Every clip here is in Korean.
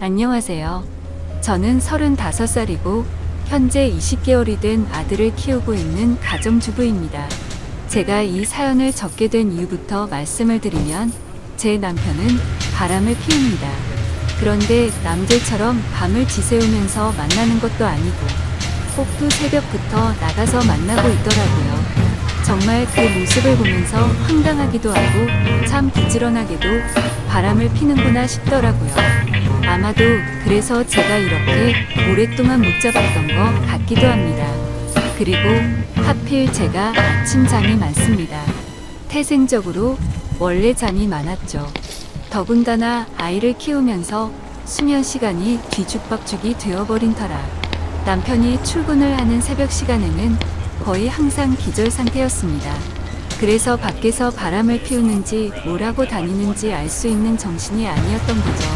안녕하세요. 저는 35살이고 현재 20개월이 된 아들을 키우고 있는 가정주부입니다. 제가 이 사연을 적게 된 이유부터 말씀을 드리면 제 남편은 바람을 피웁니다. 그런데 남들처럼 밤을 지새우면서 만나는 것도 아니고 꼭두 새벽부터 나가서 만나고 있더라고요. 정말 그 모습을 보면서 황당하기도 하고 참 부지런하게도 바람을 피는구나 싶더라고요. 아마도 그래서 제가 이렇게 오랫동안 못 잡았던 것 같기도 합니다. 그리고 하필 제가 아침 잠이 많습니다. 태생적으로 원래 잠이 많았죠. 더군다나 아이를 키우면서 수면 시간이 뒤죽박죽이 되어버린 터라 남편이 출근을 하는 새벽 시간에는 거의 항상 기절 상태였습니다. 그래서 밖에서 바람을 피우는지 뭘 하고 다니는지 알 수 있는 정신이 아니었던 거죠.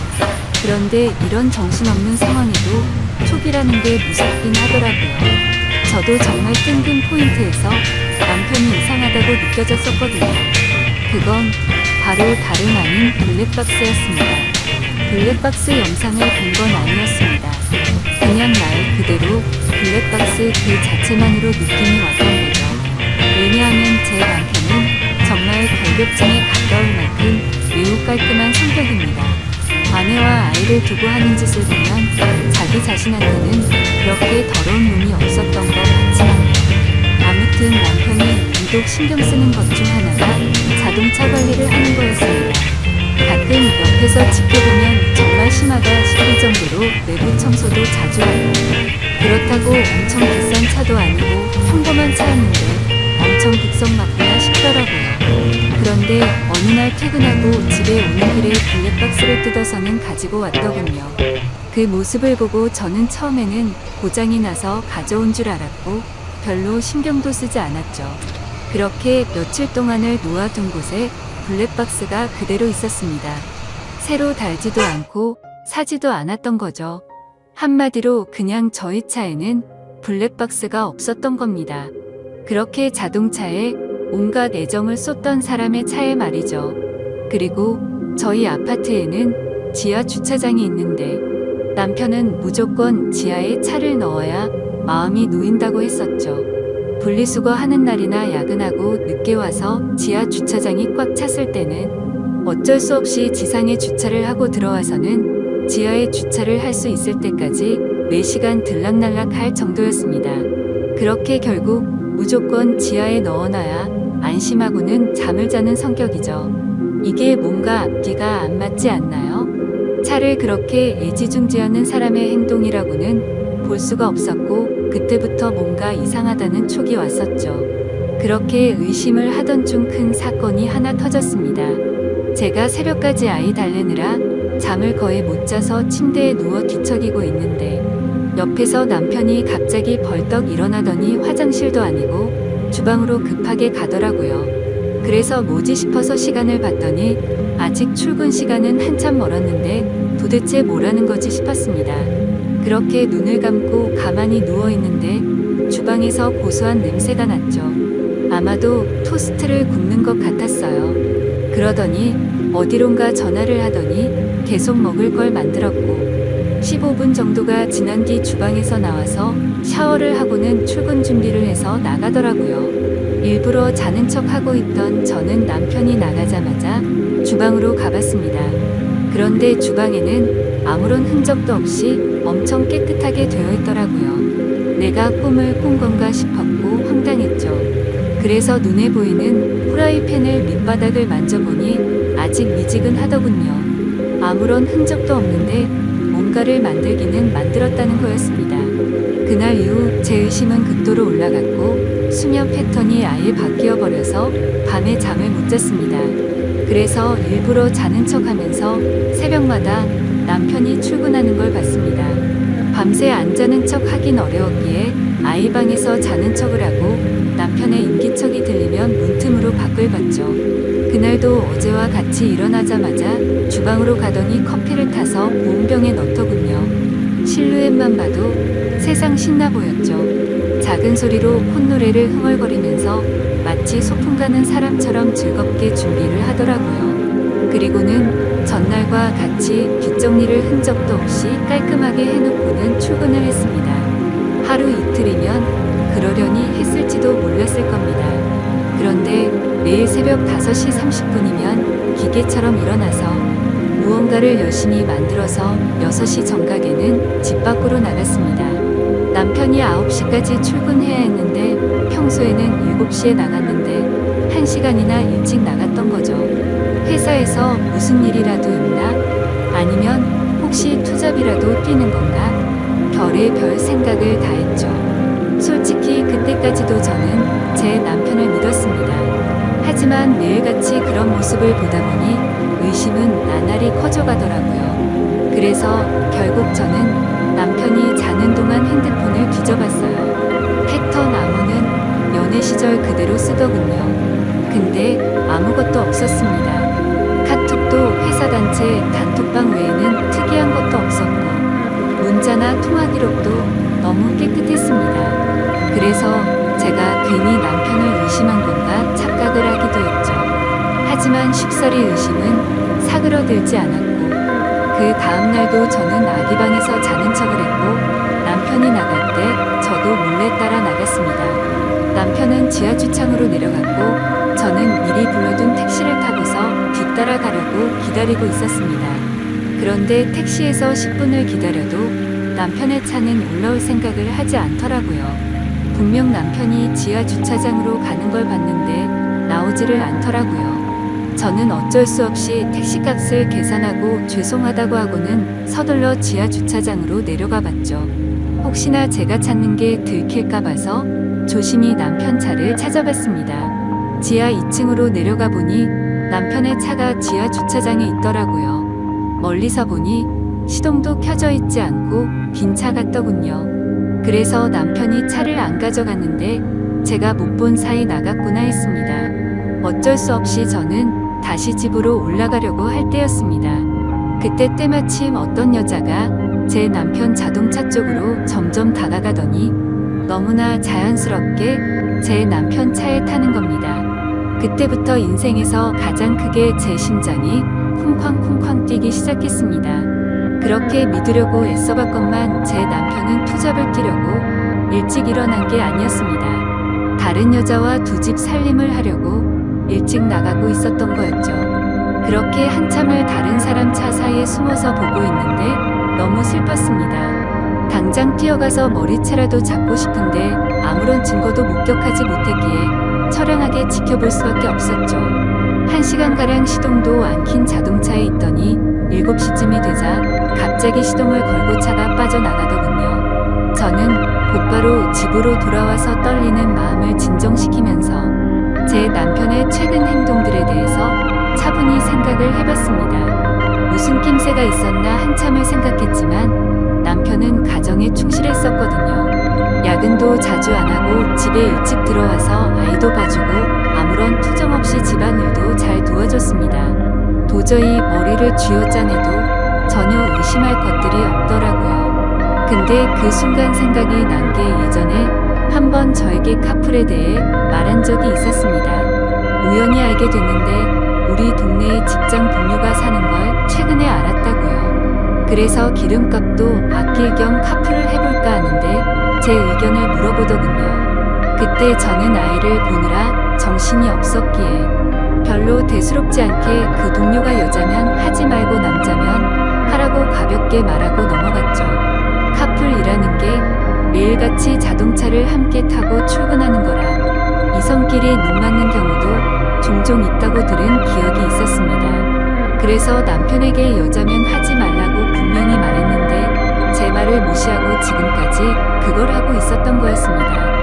그런데 이런 정신없는 상황에도 촉이라는 게 무섭긴 하더라고요. 저도 정말 뜬금 포인트에서 남편이 이상하다고 느껴졌었거든요. 그건 바로 다름 아닌 블랙박스였습니다. 블랙박스 영상을 본 건 아니었습니다. 그냥 말 그대로 블랙박스 그 자체만으로 느낌이 왔던 거죠. 왜냐하면 제 남편은 정말 결벽증에 가까울 만큼 매우 깔끔한 성격입니다. 아내와 아이를 두고 하는 짓을 보면 자기 자신한테는 그렇게 더러운 놈이 없었던 것 같지만요. 아무튼 남편이 유독 신경 쓰는 것 중 하나가 자동차 관리를 하는 거였습니다. 가끔 옆에서 지켜보면 정말 심하다 싶을 정도로 내부 청소도 자주 하고 그렇다고 엄청 비싼 차도 아니고 평범한 차였는데 엄청 극성맞구나 싶더라고요. 그런데 어느 날 퇴근하고 집에 오는 길에 블랙박스를 뜯어서는 가지고 왔더군요. 그 모습을 보고 저는 처음에는 고장이 나서 가져온 줄 알았고 별로 신경도 쓰지 않았죠. 그렇게 며칠 동안을 놓아둔 곳에 블랙박스가 그대로 있었습니다. 새로 달지도 않고 사지도 않았던 거죠. 한마디로 그냥 저희 차에는 블랙박스가 없었던 겁니다. 그렇게 자동차에 온갖 애정을 쏟던 사람의 차에 말이죠. 그리고 저희 아파트에는 지하 주차장이 있는데 남편은 무조건 지하에 차를 넣어야 마음이 놓인다고 했었죠. 분리수거 하는 날이나 야근하고 늦게 와서 지하 주차장이 꽉 찼을 때는 어쩔 수 없이 지상에 주차를 하고 들어와서는 지하에 주차를 할 수 있을 때까지 매시간 들락날락 할 정도였습니다. 그렇게 결국 무조건 지하에 넣어놔야 안심하고는 잠을 자는 성격이죠. 이게 뭔가 앞뒤가 안 맞지 않나요? 차를 그렇게 애지중지하는 사람의 행동이라고는 볼 수가 없었고 그때부터 뭔가 이상하다는 촉이 왔었죠. 그렇게 의심을 하던 중 큰 사건이 하나 터졌습니다. 제가 새벽까지 아이 달래느라 잠을 거의 못 자서 침대에 누워 뒤척이고 있는데 옆에서 남편이 갑자기 벌떡 일어나더니 화장실도 아니고 주방으로 급하게 가더라고요. 그래서 뭐지 싶어서 시간을 봤더니 아직 출근 시간은 한참 멀었는데 도대체 뭐라는 거지 싶었습니다. 그렇게 눈을 감고 가만히 누워 있는데 주방에서 고소한 냄새가 났죠. 아마도 토스트를 굽는 것 같았어요. 그러더니 어디론가 전화를 하더니 계속 먹을 걸 만들었고 15분 정도가 지난 뒤 주방에서 나와서 샤워를 하고는 출근 준비를 해서 나가더라고요. 일부러 자는 척 하고 있던 저는 남편이 나가자마자 주방으로 가봤습니다. 그런데 주방에는 아무런 흔적도 없이 엄청 깨끗하게 되어 있더라고요. 내가 꿈을 꾼 건가 싶었고 황당했죠. 그래서 눈에 보이는 프라이팬을 밑바닥을 만져보니 아직 미지근하더군요. 아무런 흔적도 없는데 뭔가를 만들기는 만들었다는 거였습니다. 그날 이후 제 의심은 극도로 올라갔고 수면 패턴이 아예 바뀌어 버려서 밤에 잠을 못 잤습니다. 그래서 일부러 자는 척 하면서 새벽마다 남편이 출근하는 걸 봤습니다. 밤새 안 자는 척 하긴 어려웠기에 아이 방에서 자는 척을 하고 남편의 인기척이 들리면 문틈으로 밖을 봤죠. 그날도 어제와 같이 일어나자마자 주방으로 가더니 커피를 타서 보온병에 넣더군요. 실루엣만 봐도 세상 신나 보였죠. 작은 소리로 콧노래를 흥얼거리면서 마치 소풍 가는 사람처럼 즐겁게 준비를 하더라고요. 그리고는 전날과 같이 뒷정리를 흔적도 없이 깔끔하게 해놓고는 출근을 했습니다. 하루 이틀이면 그러려니 했을지도 몰랐을 겁니다. 그런데 매일 새벽 5시 30분이면 기계처럼 일어나서 무언가를 열심히 만들어서 6시 정각에는 집 밖으로 나갔습니다. 남편이 9시까지 출근해야 했는데 평소에는 7시에 나갔는데 1시간이나 일찍 나갔던 거죠. 회사에서 무슨 일이라도 있나? 아니면 혹시 투잡이라도 뛰는 건가? 별의별 생각을 다 했죠. 솔직히 그때까지도 저는 제 남편을 믿었습니다. 하지만 매일같이 그런 모습을 보다 보니 의심은 나날이 커져가더라고요. 그래서 결국 저는 남편이 자는 동안 핸드폰을 뒤져봤어요. 패턴 암호는 연애 시절 그대로 쓰더군요. 근데 아무것도 없었습니다. 카톡도 회사 단체 단톡방 외에는 특이한 것도 없었고 문자나 통화 기록도 너무 깨끗했습니다. 그래서 제가 괜히 남편을 의심한 건가 착각을 하기도 했죠. 하지만 쉽사리 의심은 사그러들지 않았고 그 다음날도 저는 아기방에서 자는 척을 했고 남편이 나갈 때 저도 몰래 따라 나갔습니다. 남편은 지하 주차장으로 내려갔고 저는 미리 불러둔 택시를 타고서 뒤따라 가려고 기다리고 있었습니다. 그런데 택시에서 10분을 기다려도 남편의 차는 올라올 생각을 하지 않더라고요. 분명 남편이 지하 주차장으로 가는 걸 봤는데 나오지를 않더라고요. 저는 어쩔 수 없이 택시값을 계산하고 죄송하다고 하고는 서둘러 지하 주차장으로 내려가 봤죠. 혹시나 제가 찾는 게 들킬까 봐서 조심히 남편 차를 찾아봤습니다. 지하 2층으로 내려가 보니 남편의 차가 지하 주차장에 있더라고요. 멀리서 보니 시동도 켜져 있지 않고 빈 차 같더군요. 그래서 남편이 차를 안 가져갔는데 제가 못 본 사이 나갔구나 했습니다. 어쩔 수 없이 저는 다시 집으로 올라가려고 할 때였습니다. 그때 때마침 어떤 여자가 제 남편 자동차 쪽으로 점점 다가가더니 너무나 자연스럽게 제 남편 차에 타는 겁니다. 그때부터 인생에서 가장 크게 제 심장이 쿵쾅쿵쾅 뛰기 시작했습니다. 그렇게 믿으려고 애써봤건만 제 남편은 투잡을 뛰려고 일찍 일어난 게 아니었습니다. 다른 여자와 두 집 살림을 하려고 일찍 나가고 있었던 거였죠. 그렇게 한참을 다른 사람 차 사이에 숨어서 보고 있는데 너무 슬펐습니다. 당장 뛰어가서 머리채라도 잡고 싶은데 아무런 증거도 목격하지 못했기에 처량하게 지켜볼 수밖에 없었죠. 1시간가량 시동도 안 킨 자동차에 있더니 7시쯤이 되자 갑자기 시동을 걸고 차가 빠져나가더군요. 저는 곧바로 집으로 돌아와서 떨리는 마음을 진정시키면서 제 남편의 최근 행동들에 대해서 차분히 생각을 해봤습니다. 무슨 낌새가 있었나 한참을 생각했지만 남편은 가정에 충실했었거든요. 야근도 자주 안 하고 집에 일찍 들어와서 아이도 봐주고 아무런 투정 없이 집안일도 잘 도와줬습니다. 도저히 머리를 쥐어짜내도 전혀 의심할 것들이 없더라고요. 근데 그 순간 생각이 난 게 예전에 한번 저에게 카풀에 대해 말한 적이 있었습니다. 우연히 알게 됐는데 우리 동네에 직장 동료가 사는 걸 최근에 알았다고요. 그래서 기름값도 아낄 겸 카풀을 해볼까 하는데 제 의견을 물어보더군요. 그때 저는 아이를 보느라 정신이 없었기에 별로 대수롭지 않게 그 동료가 여자면 하지 말고 남자면 하라고 가볍게 말하고 넘어갔죠. 카풀이라는 게 매일같이 자동차를 함께 타고 출근하는 거라 이성끼리 눈 맞는 경우도 종종 있다고 들은 기억이 있었습니다. 그래서 남편에게 여자면 하지 말라고 분명히 말했는데 제 말을 무시하고 지금까지 그걸 하고 있었던 거였습니다.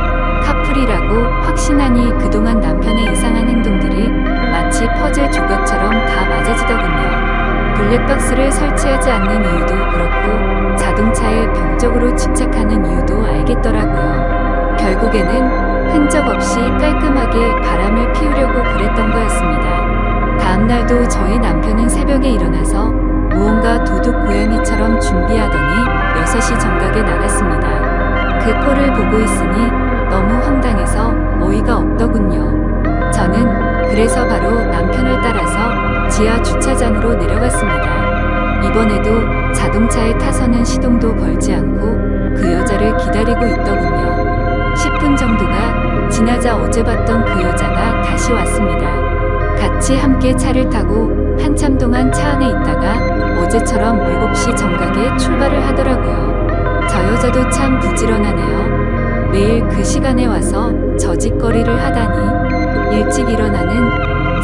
카풀이라고 확신하니 그동안 남편의 이상한 행동들이 마치 퍼즐 조각처럼 다 맞아지더군요. 블랙박스를 설치하지 않는 이유도 그렇고 자동차에 병적으로 집착하는 이유도 알겠더라고요. 결국에는 흔적 없이 깔끔하게 바람을 피우려고 그랬던 거였습니다. 다음날도 저희 남편은 새벽에 일어나서 무언가 도둑 고양이처럼 준비하더니 6시 정각에 나갔습니다. 그 꼴을 보고 있으니 너무 황당해서 어이가 없더군요. 저는 그래서 바로 남편을 따라서 지하 주차장으로 내려갔습니다. 이번에도 자동차에 타서는 시동도 걸지 않고 그 여자를 기다리고 있더군요. 10분 정도가 지나자 어제 봤던 그 여자가 다시 왔습니다. 같이 함께 차를 타고 한참 동안 차 안에 있다가 어제처럼 7시 정각에 출발을 하더라고요. 저 여자도 참 부지런하네요. 매일 그 시간에 와서 저짓거리를 하다니 일찍 일어나는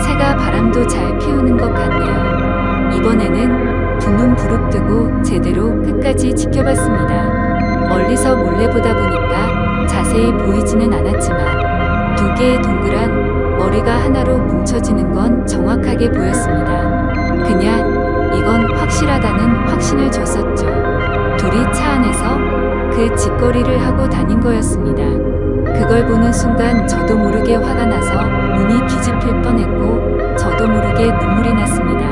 새가 바람도 잘 피우는 것 같네요. 이번에는 두 눈 부릅뜨고 제대로 끝까지 지켜봤습니다. 멀리서 몰래 보다 보니까 자세히 보이지는 않았지만 두 개의 동그란 머리가 하나로 뭉쳐지는 건 정확하게 보였습니다. 그냥 이건 확실하다는 확신을 줬었죠. 둘이 차 안에서 그 짓거리를 하고 다닌 거였습니다. 그걸 보는 순간 저도 모르게 화가 나서 눈이 뒤집힐 뻔했고 저도 모르게 눈물이 났습니다.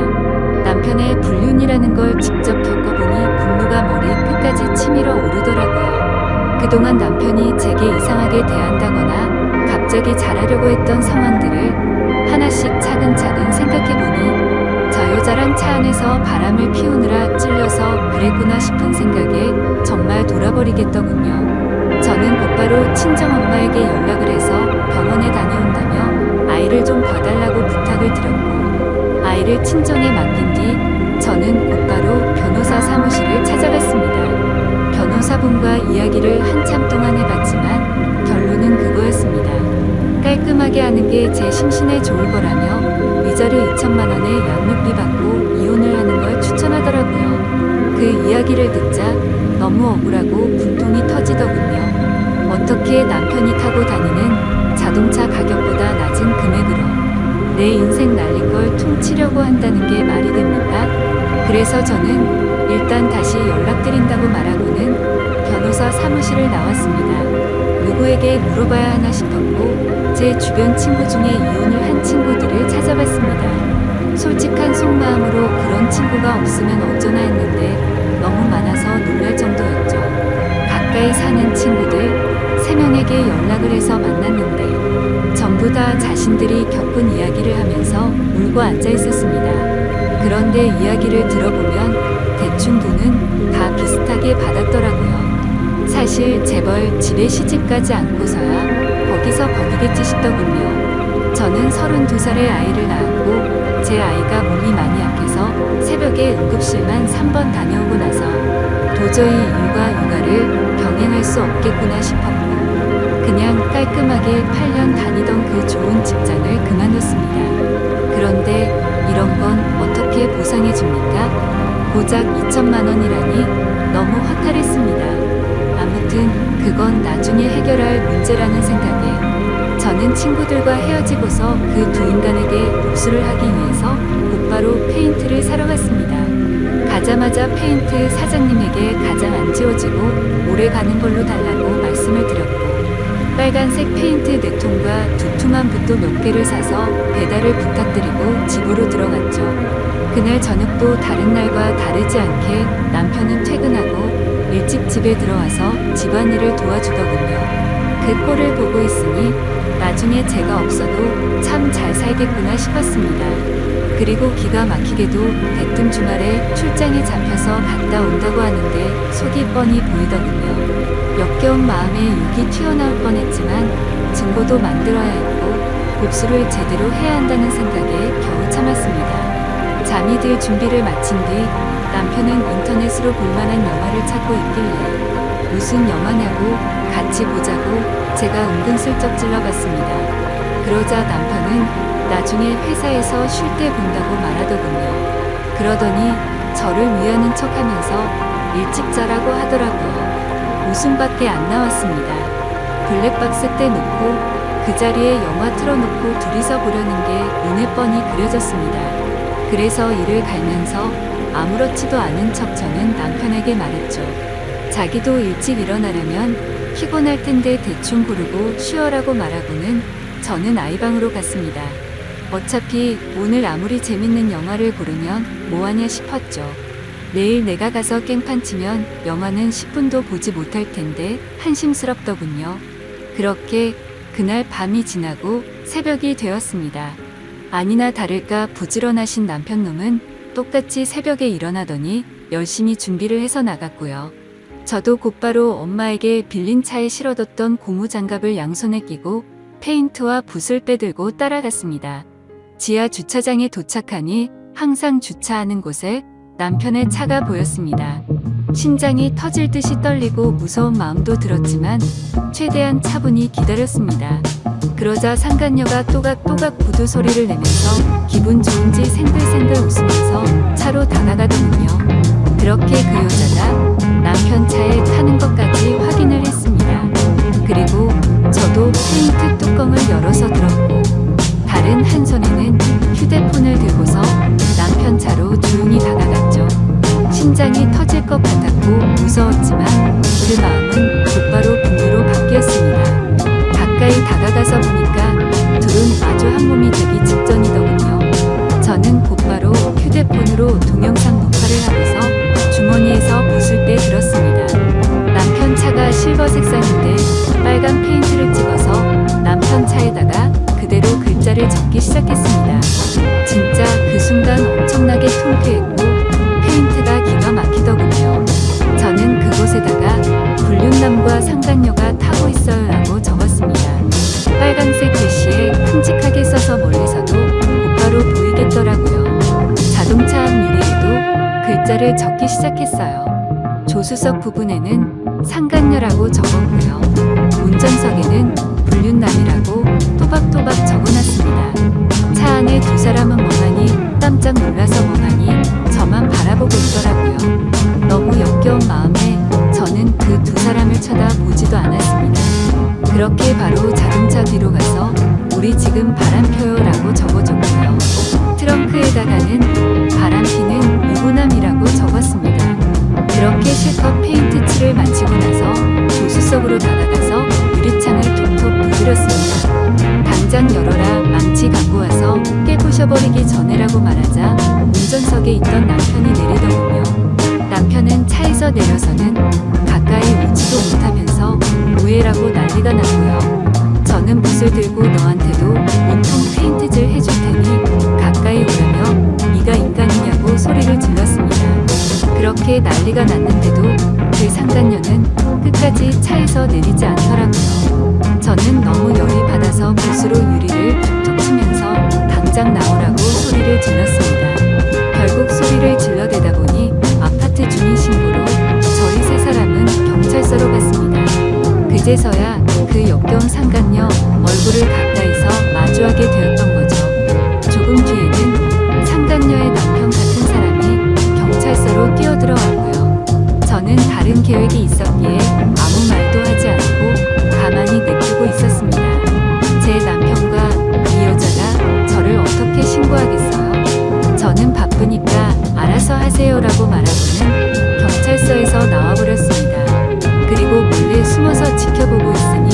남편의 불륜이라는 걸 직접 겪어보니 분노가 머리 끝까지 치밀어 오르더라고요. 그동안 남편이 제게 이상하게 대한다거나 갑자기 잘하려고 했던 상황들을 하나씩 차근차근 생각해보니 저 여자랑 차 안에서 바람을 피우느라 찔려서 그랬구나 싶은 생각에 정말 돌아버리겠더군요. 저는 곧바로 친정엄마에게 연락을 해서 병원에 다녀온다며 아이를 좀 봐달라고 부탁을 드렸고 아이를 친정에 맡긴 뒤 저는 곧바로 변호사 사무실을 찾아갔습니다. 변호사분과 이야기를 한참 동안 해봤지만 결론은 그거였습니다. 깔끔하게 하는 게 제 심신에 좋을 거라며 위자료 2천만 원의 양육비 받고 이혼을 하는 걸 추천하더라고요. 그 이야기를 듣자 너무 억울하고 분통이 터지더군요. 어떻게 남편이 타고 다니는 자동차 가격보다 낮은 금액으로 내 인생 날린 걸 퉁치려고 한다는 게 말이 됩니까? 그래서 저는 일단 다시 연락드린다고 말하고는 변호사 사무실을 나왔습니다. 누구에게 물어봐야 하나 싶었고 제 주변 친구 중에 이혼을 한 친구들을 찾아봤습니다. 솔직한 속마음으로 그런 친구가 없으면 어쩌나 했는데 너무 많아서 놀랄 정도였죠. 가까이 사는 친구들 3명에게 연락을 해서 만났는데 전부 다 자신들이 겪은 이야기를 하면서 울고 앉아 있었습니다. 그런데 이야기를 들어보면 대충 돈은 다 비슷하게 받았더라고요. 사실 재벌 집에 시집가지 않고서야 거기서 거기겠지 싶더군요. 저는 32살에 아이를 낳았고 제 아이가 몸이 많이 약해서 새벽에 응급실만 3번 다녀오고 나서 도저히 일과 육아를 병행할 수 없겠구나 싶었고 그냥 깔끔하게 8년 다니던 그 좋은 직장을 그만뒀습니다. 그런데 이런 건 어떻게 보상해 줍니까? 고작 2천만 원이라니 너무 허탈했습니다. 아무튼 그건 나중에 해결할 문제라는 생각에 저는 친구들과 헤어지고서 그 두 인간에게 복수를 하기 위해서 곧바로 페인트를 사러 갔습니다. 가자마자 페인트 사장님에게 가장 안 지워지고 오래 가는 걸로 달라고 말씀을 드렸고 빨간색 페인트 4통과 두툼한 붓도 몇 개를 사서 배달을 부탁드리고 집으로 들어갔죠. 그날 저녁도 다른 날과 다르지 않게 남편은 퇴근하고 일찍 집에 들어와서 집안일을 도와주더군요. 그 꼴을 보고 있으니 나중에 제가 없어도 참 잘 살겠구나 싶었습니다. 그리고 기가 막히게도 대뜸 주말에 출장에 잡혀서 갔다 온다고 하는데 속이 뻔히 보이더군요. 역겨운 마음에 욕이 튀어나올 뻔했지만 증거도 만들어야 했고 복수를 제대로 해야 한다는 생각에 겨우 참았습니다. 잠이 들 준비를 마친 뒤 남편은 인터넷으로 볼만한 영화를 찾고 있길래 무슨 영화냐고 같이 보자고 제가 은근슬쩍 찔러봤습니다. 그러자 남편은 나중에 회사에서 쉴 때 본다고 말하더군요. 그러더니 저를 위하는 척하면서 일찍 자라고 하더라고요. 웃음밖에 안 나왔습니다. 블랙박스 때 놓고 그 자리에 영화 틀어놓고 둘이서 보려는 게 눈에 뻔히 그려졌습니다. 그래서 이를 갈면서 아무렇지도 않은 척 저는 남편에게 말했죠. 자기도 일찍 일어나려면 피곤할 텐데 대충 고르고 쉬어라고 말하고는 저는 아이방으로 갔습니다. 어차피 오늘 아무리 재밌는 영화를 고르면 뭐하냐 싶었죠. 내일 내가 가서 깽판 치면 영화는 10분도 보지 못할 텐데 한심스럽더군요. 그렇게 그날 밤이 지나고 새벽이 되었습니다. 아니나 다를까 부지런하신 남편놈은 똑같이 새벽에 일어나더니 열심히 준비를 해서 나갔고요. 저도 곧바로 엄마에게 빌린 차에 실어뒀던 고무장갑을 양손에 끼고 페인트와 붓을 빼들고 따라갔습니다. 지하 주차장에 도착하니 항상 주차하는 곳에 남편의 차가 보였습니다. 심장이 터질 듯이 떨리고 무서운 마음도 들었지만 최대한 차분히 기다렸습니다. 그러자 상간녀가 또각또각 구두 소리를 내면서 기분 좋은지 생글생글 웃으면서 차로 다가가더군요. 그렇게 그 여자가 남편 차에 타는 것까지 확인을 했습니다. 그리고 저도 페인트 뚜껑을 열어서 들었고 다른 한 손에는 휴대폰을 들고서 남편 차로 조용히 다가갔죠. 심장이 터질 것 같았고 무서웠지만 그 마음은 곧바로 분노로 바뀌었습니다. 가까이 다가가서 보니까 둘은 아주 한 몸이 되기 직전이더군요. 저는 곧바로 휴대폰으로 동영상 녹화를 하면서 주머니에서 붓을 빼 들었습니다. 남편 차가 실버 색상인데 빨간 페인트를 찍어서 남편 차에다가 그대로 글자를 적기 시작했습니다. 진짜 그 순간 엄청나게 통쾌했고 페인트가 기가 막히더군요. 저는 그곳에다가 불륜남과 상간녀가 타고 있어요 라고 적었습니다. 빨간색 글씨에 큼직하게 써서 멀리서도 곧바로 보이겠더라고요. 자동차 앞 유리에도 글자를 적기 시작했어요. 조수석 부분에는 상간녀라고 적었고요. 운전석에는 불륜남이라고 또박또박 적어놨습니다. 차 안에 두 사람은 멍하니 깜짝 놀라서 멍하니 저만 바라보고 있더라고요. 너무 역겨운 마음에 저는 그 두 사람을 쳐다보지도 않았습니다. 그렇게 바로 자동차 뒤로 가서 우리 지금 바람 펴요 라고 적어줬고요. 트렁크에다가는 바람피는 유부남이라고 적었습니다. 그렇게 실컷 페인트 칠을 마치고 나서 조수석으로 다가가서 유리창을 톡톡 두드렸습니다. 당장 열어라, 망치 갖고 와서 깨부셔버리기 전에라고 말하자 운전석에 있던 남편이 내리더군요. 남편은 차에서 내려서는 가까이 오지도 못하면서 뭐해라고 난리가 났고요. 저는 붓을 들고 너한테도 온통 페인트질 해줄 테니 가까이 오라며 네가 인간이냐고 소리를 질렀습니다. 그렇게 난리가 났는데도 그 상간녀는 끝까지 차에서 내리지 않더라고요. 저는 너무 열이 받아서 붓으로 유리를 툭툭 치면서 당장 나오라고 소리를 질렀습니다. 결국 소리를 질러대다 보니 아파트 주민신고로 저희 세 사람은 경찰서로 갔습니다. 그제서야 그 역겨운 상간녀 얼굴을 가까이서 마주하게 되었던 거죠. 조금 뒤에는 상간녀의 남편 같은 사람이 경찰서로 뛰어들어왔고요. 저는 다른 계획이 있었기에 아무 말도 하지 않고 가만히 냅두고 있었습니다. 제 남편과 이 여자가 저를 어떻게 신고하겠어요? 저는 바쁘니까 알아서 하세요라고 말하고는 경찰서에서 나와버렸습니다. 그리고 몰래 숨어서 지켜보고 있으니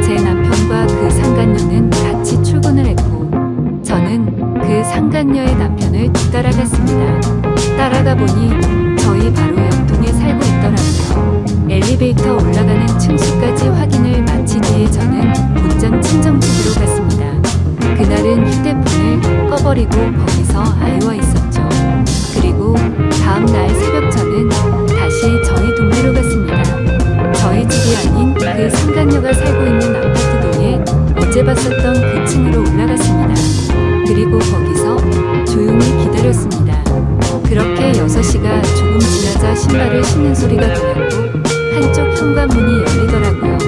제 남편과 그 상간녀는 같이 출근을 했고 저는 그 상간녀의 남편을 뒤따라갔습니다. 따라가 보니 저희 바로 옆동에 살고 있더라고요. 엘리베이터 올라가는 층수까지 확인을 마친 뒤에 저는 곧장 친정집으로 갔습니다. 그날은 휴대폰을 꺼버리고 거기서 아이와 있었죠. 그리고 다음날 새벽 저는 다시 저희 동네로 갔습니다. 저희 집이 아닌 그 상간녀가 살고 있는 아파트 동에 어제 봤었던 그 층으로 올라갔습니다. 그리고 거기서 조용히 기다렸습니다. 그렇게 6시가 조금 지나자 신발을 신는 소리가 들렸고 한쪽 현관문이 열리더라고요.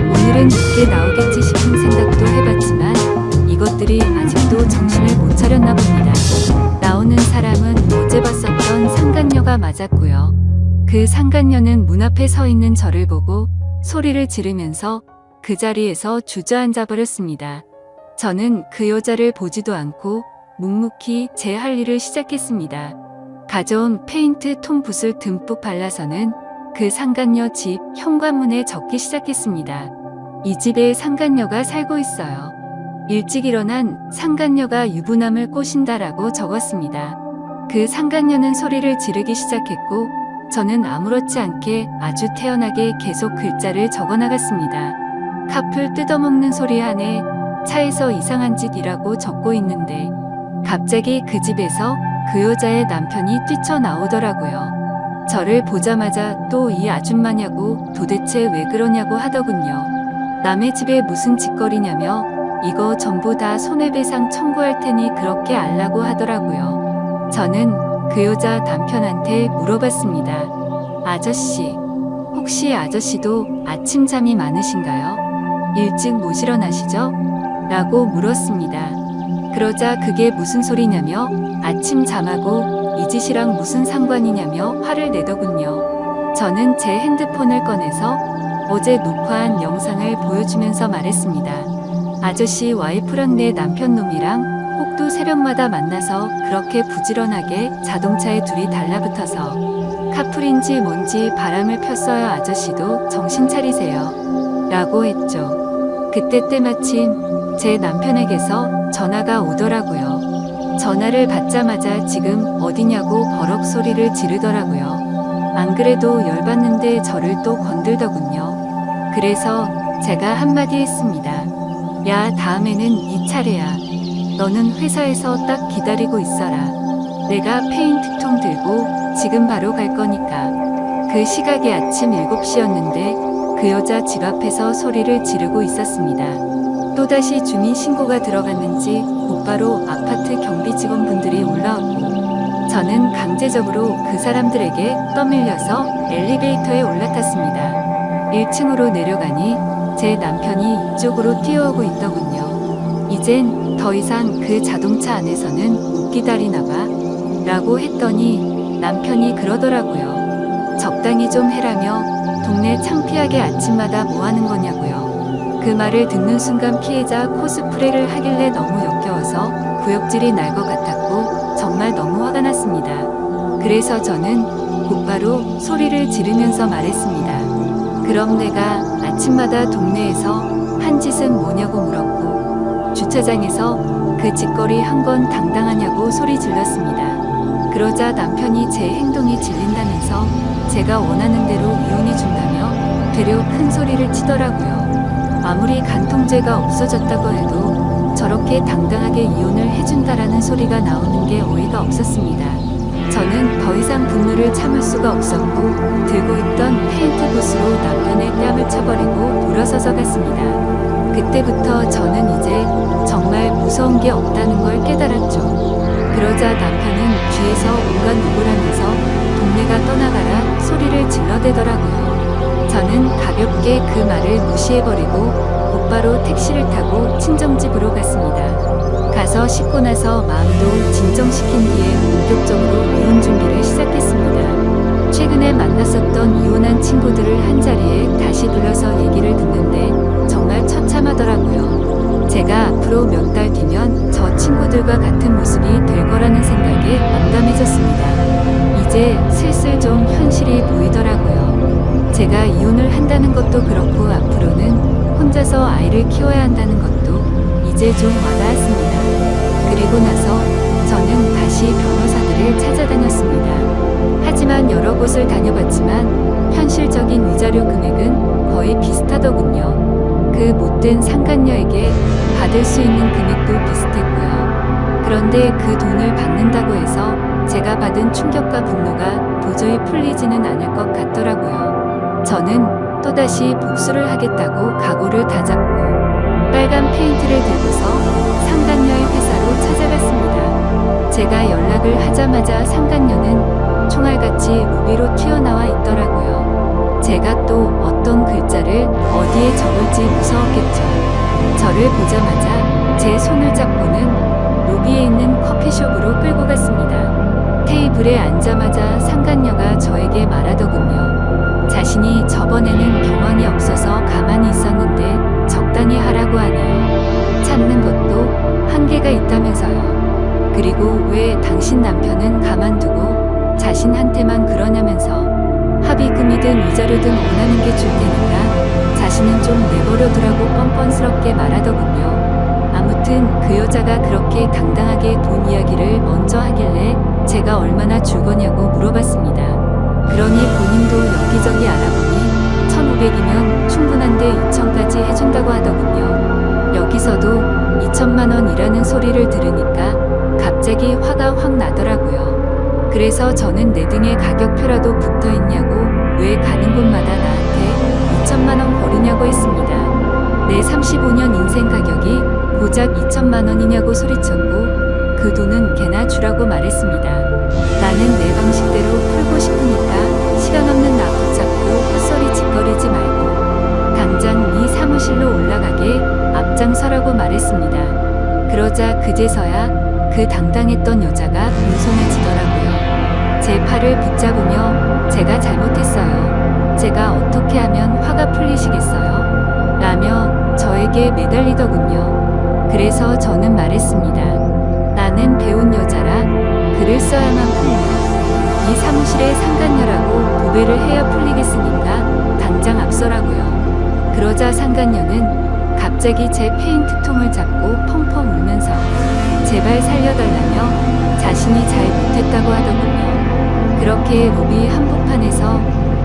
오늘은 늦게 나오겠지 싶은 생각도 해봤지만 이것들이 아직도 정신을 못 차렸나 봅니다. 나오는 사람은 어제 봤었던 상간녀가 맞았고요. 그 상간녀는 문 앞에 서 있는 저를 보고 소리를 지르면서 그 자리에서 주저앉아 버렸습니다. 저는 그 여자를 보지도 않고 묵묵히 제 할 일을 시작했습니다. 가져온 페인트 톤붓을 듬뿍 발라서는 그 상간녀 집 현관문에 적기 시작했습니다. 이 집에 상간녀가 살고 있어요. 일찍 일어난 상간녀가 유부남을 꼬신다라고 적었습니다. 그 상간녀는 소리를 지르기 시작했고 저는 아무렇지 않게 아주 태연하게 계속 글자를 적어나갔습니다. 카풀 뜯어먹는 소리 안에 차에서 이상한 짓이라고 적고 있는데 갑자기 그 집에서 그 여자의 남편이 뛰쳐나오더라고요. 저를 보자마자 또 이 아줌마냐고 도대체 왜 그러냐고 하더군요. 남의 집에 무슨 짓거리냐며 이거 전부 다 손해배상 청구할 테니 그렇게 알라고 하더라고요. 저는 그 여자 남편한테 물어봤습니다. 아저씨, 혹시 아저씨도 아침 잠이 많으신가요? 일찍 못 일어나시죠? 라고 물었습니다. 그러자 그게 무슨 소리냐며 아침 잠하고 이 짓이랑 무슨 상관이냐며 화를 내더군요. 저는 제 핸드폰을 꺼내서 어제 녹화한 영상을 보여주면서 말했습니다. 아저씨 와이프랑 내 남편 놈이랑 꼭두 새벽마다 만나서 그렇게 부지런하게 자동차에 둘이 달라붙어서 카풀인지 뭔지 바람을 폈어요. 아저씨도 정신 차리세요. 라고 했죠. 그때 때마침 제 남편에게서 전화가 오더라고요. 전화를 받자마자 지금 어디냐고 버럭 소리를 지르더라고요. 안 그래도 열받는데 저를 또 건들더군요. 그래서 제가 한마디 했습니다. 야, 다음에는 네 차례야. 너는 회사에서 딱 기다리고 있어라. 내가 페인트통 들고 지금 바로 갈 거니까. 그 시각이 아침 7시였는데 그 여자 집 앞에서 소리를 지르고 있었습니다. 또다시 주민신고가 들어갔는지 곧바로 아파트 경비 직원분들이 올라왔고 저는 강제적으로 그 사람들에게 떠밀려서 엘리베이터에 올라탔습니다. 1층으로 내려가니 제 남편이 이쪽으로 뛰어오고 있더군요. 이젠 더 이상 그 자동차 안에서는 못 기다리나 봐 라고 했더니 남편이 그러더라고요. 적당히 좀 해라며 동네 창피하게 아침마다 뭐 하는 거냐고요. 그 말을 듣는 순간 피해자 코스프레를 하길래 너무 역겨워서 구역질이 날 것 같았고 정말 너무 화가 났습니다. 그래서 저는 곧바로 소리를 지르면서 말했습니다. 그럼 내가 아침마다 동네에서 한 짓은 뭐냐고 물었고 주차장에서 그 짓거리 한 건 당당하냐고 소리 질렀습니다. 그러자 남편이 제 행동이 질린다면서 제가 원하는 대로 이혼해준다며 되려 큰 소리를 치더라고요. 아무리 간통죄가 없어졌다고 해도 저렇게 당당하게 이혼을 해준다라는 소리가 나오는 게 어이가 없었습니다. 저는 더 이상 분노를 참을 수가 없었고 들고 있던 페인트 붓으로 남편의 뺨을 쳐버리고 돌아서서 갔습니다. 그때부터 저는 이제 정말 무서운 게 없다는 걸 깨달았죠. 그러자 남편은 뒤에서 온갖 욕을 하면서 동네가 떠나가라 소리를 질러대더라고요. 저는 가볍게 그 말을 무시해버리고 곧바로 택시를 타고 친정집으로 갔습니다. 가서 씻고 나서 마음도 진정시킨 뒤에 본격적으로 이혼 준비를 시작했습니다. 최근에 만났었던 이혼한 친구들을 한자리에 다시 불러서 얘기를 듣는데 정말 처참하더라고요. 제가 앞으로 몇 달 뒤면 저 친구들과 같은 모습이 될 거라는 생각에 암담해졌습니다. 이제 슬슬 좀 현실이 보이더라고요. 제가 이혼을 한다는 것도 그렇고 앞으로는 혼자서 아이를 키워야 한다는 것도 이제 좀 와닿았습니다. 그리고 나서 저는 다시 변호사들을 찾아다녔습니다. 하지만 여러 곳을 다녀봤지만 현실적인 위자료 금액은 거의 비슷하더군요. 그 못된 상간녀에게 받을 수 있는 금액도 비슷했고요. 그런데 그 돈을 받는다고 해서 제가 받은 충격과 분노가 도저히 풀리지는 않을 것 같더라고요. 저는 또다시 복수를 하겠다고 각오를 다잡고 빨간 페인트를 들고서 상간녀의 회사로 찾아갔습니다. 제가 연락을 하자마자 상간녀는 총알같이 로비로 튀어나와 있더라고요. 제가 또 어떤 글자를 어디에 적을지 무서웠겠죠. 저를 보자마자 제 손을 잡고는 로비에 있는 커피숍으로 끌고 갔습니다. 테이블에 앉자마자 상간녀가 저에게 말하더군요. 자신이 저번에는 경황이 없어서 가만히 있었는데 적당히 하라고 하네요. 참는 것도 한계가 있다면서요. 그리고 왜 당신 남편은 가만두고 자신한테만 그러냐면서 합의금이든 위자료든 원하는 게 줄 테니까 자신은 좀 내버려두라고 뻔뻔스럽게 말하더군요. 아무튼 그 여자가 그렇게 당당하게 돈 이야기를 먼저 하길래 제가 얼마나 줄 거냐고 물어봤습니다. 그러니 본인도 여기저기 알아보니 1,500이면 충분한데 2,000까지 해준다고 하더군요. 여기서도 2천만 원이라는 소리를 들으니까 갑자기 화가 확 나더라고요. 그래서 저는 내 등에 가격표라도 붙어 있냐고, 왜 가는 곳마다 나한테 2천만 원 버리냐고 했습니다. 내 35년 인생 가격이 고작 2천만 원이냐고 소리쳤고, 그 돈은 걔나 주라고 말했습니다. 나는 내 방식대로 풀고 싶으니까 시간 없는 나 붙잡고 헛소리 짓거리지 말고 당장 네 사무실로 올라가게 앞장서라고 말했습니다. 그러자 그제서야 그 당당했던 여자가 공손해지더라고요. 제 팔을 붙잡으며 제가 잘못했어요. 제가 어떻게 하면 화가 풀리시겠어요? 라며 저에게 매달리더군요. 그래서 저는 말했습니다. 나는 배운 여자라 글을 써야만 풀려. 이 사무실에 상간녀라고 도배를 해야 풀리겠으니까 당장 앞서라고요. 그러자 상간녀는 갑자기 제 페인트통을 잡고 펑펑 울면서 제발 살려달라며 자신이 잘 못했다고 하더군요. 그렇게 로비 한복판에서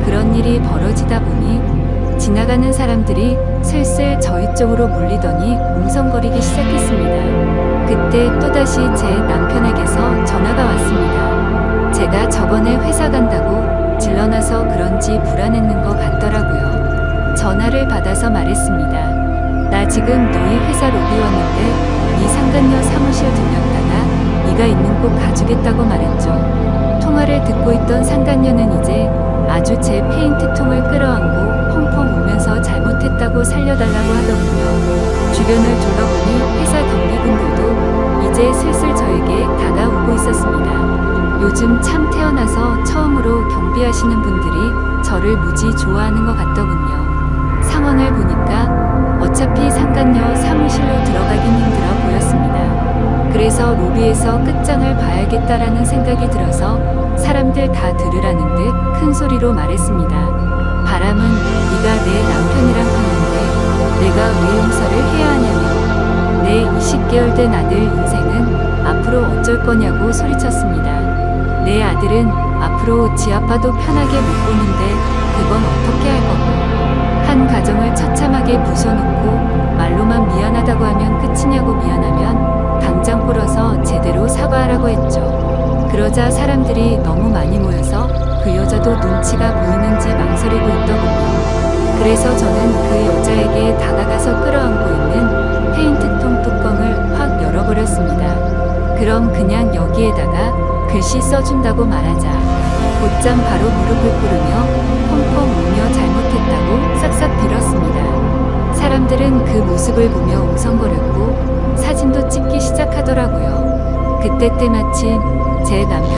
그런 일이 벌어지다 보니 지나가는 사람들이 슬슬 저희 쪽으로 몰리더니 웅성거리기 시작했습니다. 그때 또다시 제 남편에게서 전화가 왔습니다. 제가 저번에 회사 간다고 질러놔서 그런지 불안했는 것 같더라고요. 전화를 받아서 말했습니다. 나 지금 너희 회사 로비 왔는데 네 상간녀 사무실 들렸다가 네가 있는 곳 가주겠다고 말했죠. 통화를 듣고 있던 상간녀는 이제 아주 제 페인트통을 끌어안고 펑펑 울면서 잘못했다고 살려달라고 하더군요. 주변을 둘러보니 회사 경비분들도 이제 슬슬 저에게 다가오고 있었습니다. 요즘 참 태어나서 처음으로 경비하시는 분들이 저를 무지 좋아하는 것 같더군요. 상황을 보니까 어차피 상간녀 사무실로 들어가긴 힘들어 보였습니다. 그래서 로비에서 끝장을 봐야겠다라는 생각이 들어서 사람들 다 들으라는 듯 큰 소리로 말했습니다. 바람은 네가 내 남편이랑 하는데 내가 왜 용서를 해야 하냐며 내 20개월 된 아들 인생은 앞으로 어쩔 거냐고 소리쳤습니다. 내 아들은 앞으로 지 아빠도 편하게 못 보는데 그건 어떻게 할 거고, 한 가정을 처참하게 부숴놓고 말로만 미안하다고 하면 끝이냐고 미안하면 당장 불어서 제대로 사과하라고 했죠. 그러자 사람들이 너무 많이 모여서 그 여자도 눈치가 보이는지 망설이고 있더군요. 그래서 저는 그 여자에게 다가가서 끌어안고 있는 페인트통 뚜껑을 확 열어버렸습니다. 그럼 그냥 여기에다가 글씨 써준다고 말하자. 곧장 바로 무릎을 꿇으며 펑펑 울며 잘못했다고 싹싹 빌었습니다. 사람들은 그 모습을 보며 웅성거렸고 사진도 찍기 시작하더라고요. 그때 때마침 제 남편